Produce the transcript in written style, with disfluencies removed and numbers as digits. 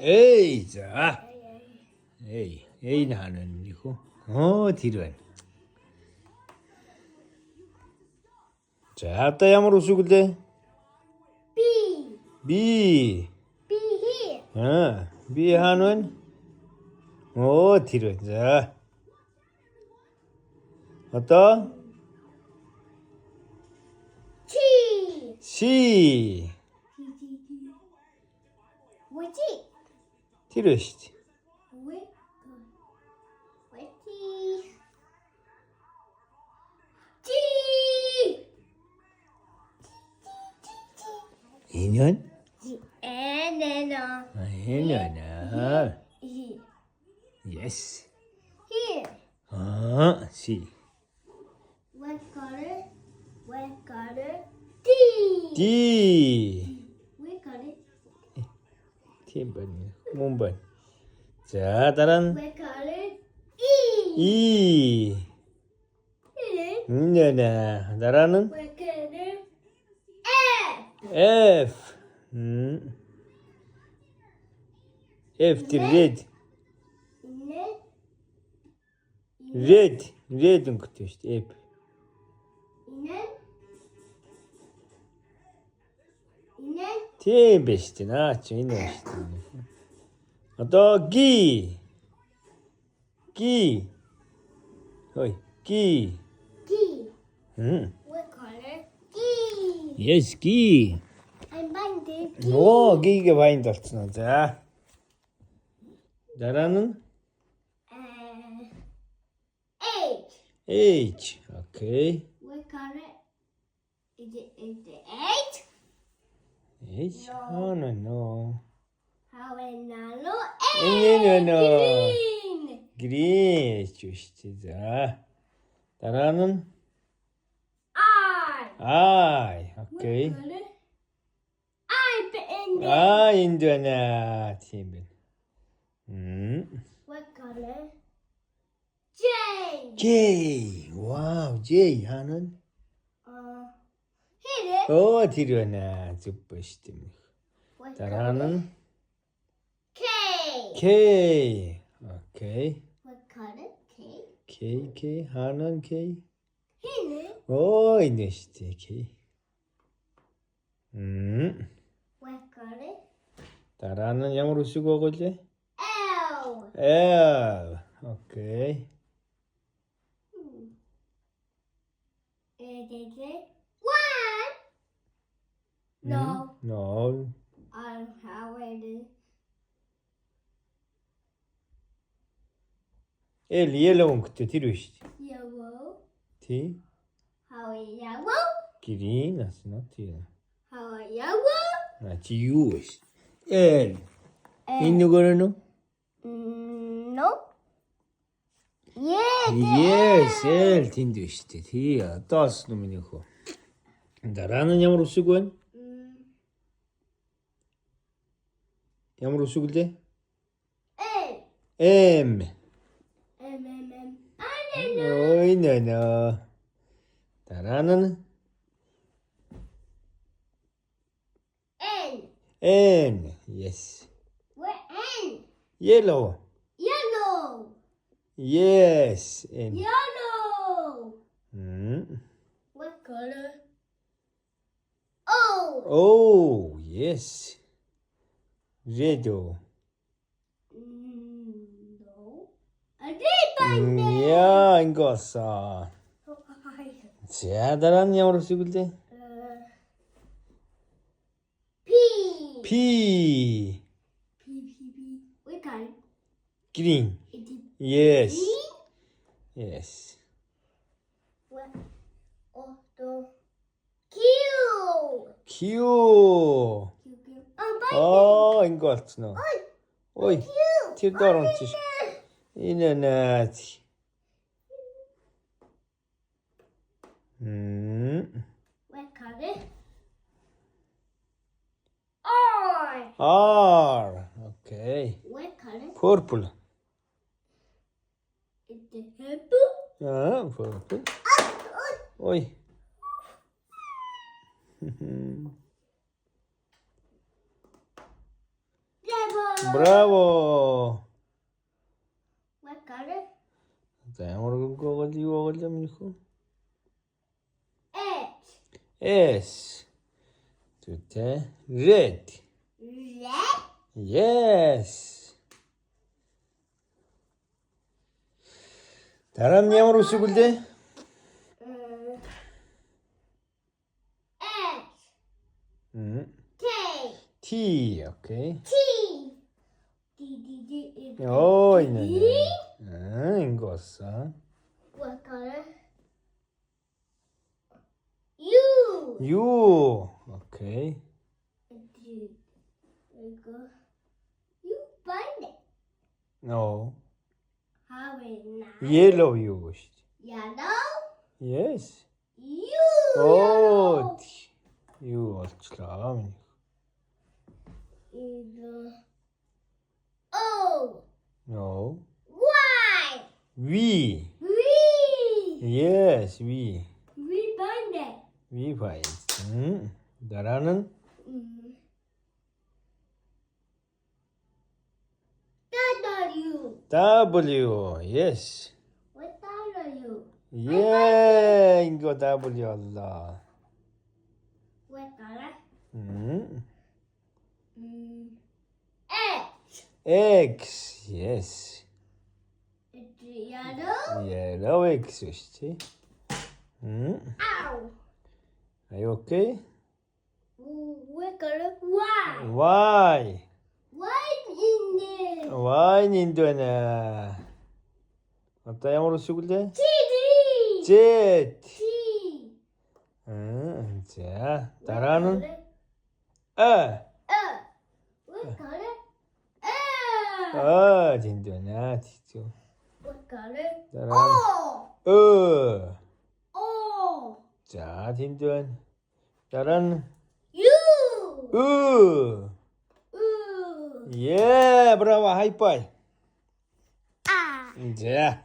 에이, 자. 에이 나는 이거. 뒤로 해. 자, 또 ямар үсэг үлээ? B. B 하는 뒤로. 자. 어떠? C. 뭐지? 뒤로 시지. 뭐지? 인연? 에네너. 인연아. Yes. Here. C. What color? D. D. What color? T번. 몸번. 자, 다른 What color? E. Here. 인연아. 나라는 What color? F. F red. Red은 그때 F. T 베스트 나죠 이네. 또 기. 어이 기. What color? Yes 기. I'm binding. 기가 많이 덜었어. 자. 나라는 H. 오케이. What color? Is it H? H 하는 no. How and no No. green. 그린 주시지. 자. 나라는 I. 오케이. What color? I bend. 인도나 팀. What color? J. J. 와우, J 하는 Here. 뒤로나 줍시다. What 나라는 K. K. 오케이. What color? K. K 하는 K. Here. 이네시티 K. What color? 나라는 영어로 쓰고 거지? L. L. 오케이. Is it one? No. No. How it is? L yellow은 그때 뒤로 시지. Yellow. T. How is yellow? Green. That's not T. How is yellow? That's U. L. 있는 거는? No. Yes. Yes, L 틴도 시대. T야. 따스 놈이니까. 나라는 영어로 쓰고 영어로 쓰고 돼? L. M. I don't know. no. 나라는 N. N. Yes. Where N? Yellow. Yellow. Yes. N. Yellow. What color? O. Oh, yes. Red. No. I did 야, 이거 왔어. 자, 나라는 영어로 쓰고 돼? P. P. What color? Green. Is it Yes. green? Yes. What? The Q. Q. Oh, 이거 왔어. 어이, 튀어나온지. 이년아지. what color? R. R. 오케이. What color? Purple. Is it purple? purple. 어이. Lemon. 브라보. What color? 자, 영어로 그거 이거 걸려면 이거. H. S. 좋다. Red. Red. Yes. 다른 영어로 쓰고 돼? S. K. T. 오케이. T. D. 오, 있네. 응, 이거 왔어. What color? U. U. 오케이. 이거. You find it. No. How is nice? Yellow U. Yellow. Yes. You. 오, U 어쩌라. 이거. O. No. Y. V. V. Yes, V. We find it. V find. 나라는 W. W. Yes. What W? 예, 이거 W 알라. What color? X. X. Yes. It's yellow. Yellow X였지. Ow. Are you okay? What color? Y. Y. What in there? Y인도네. 어떤 영어로 쓰고 돼? T. Z. T. 자, 나라는 What color? 진도나 뒤죠. What color? 나라는 O. O. 자, 진도는 나라는 U. U. U. 예, 브라보 하이파이. Ah. 자.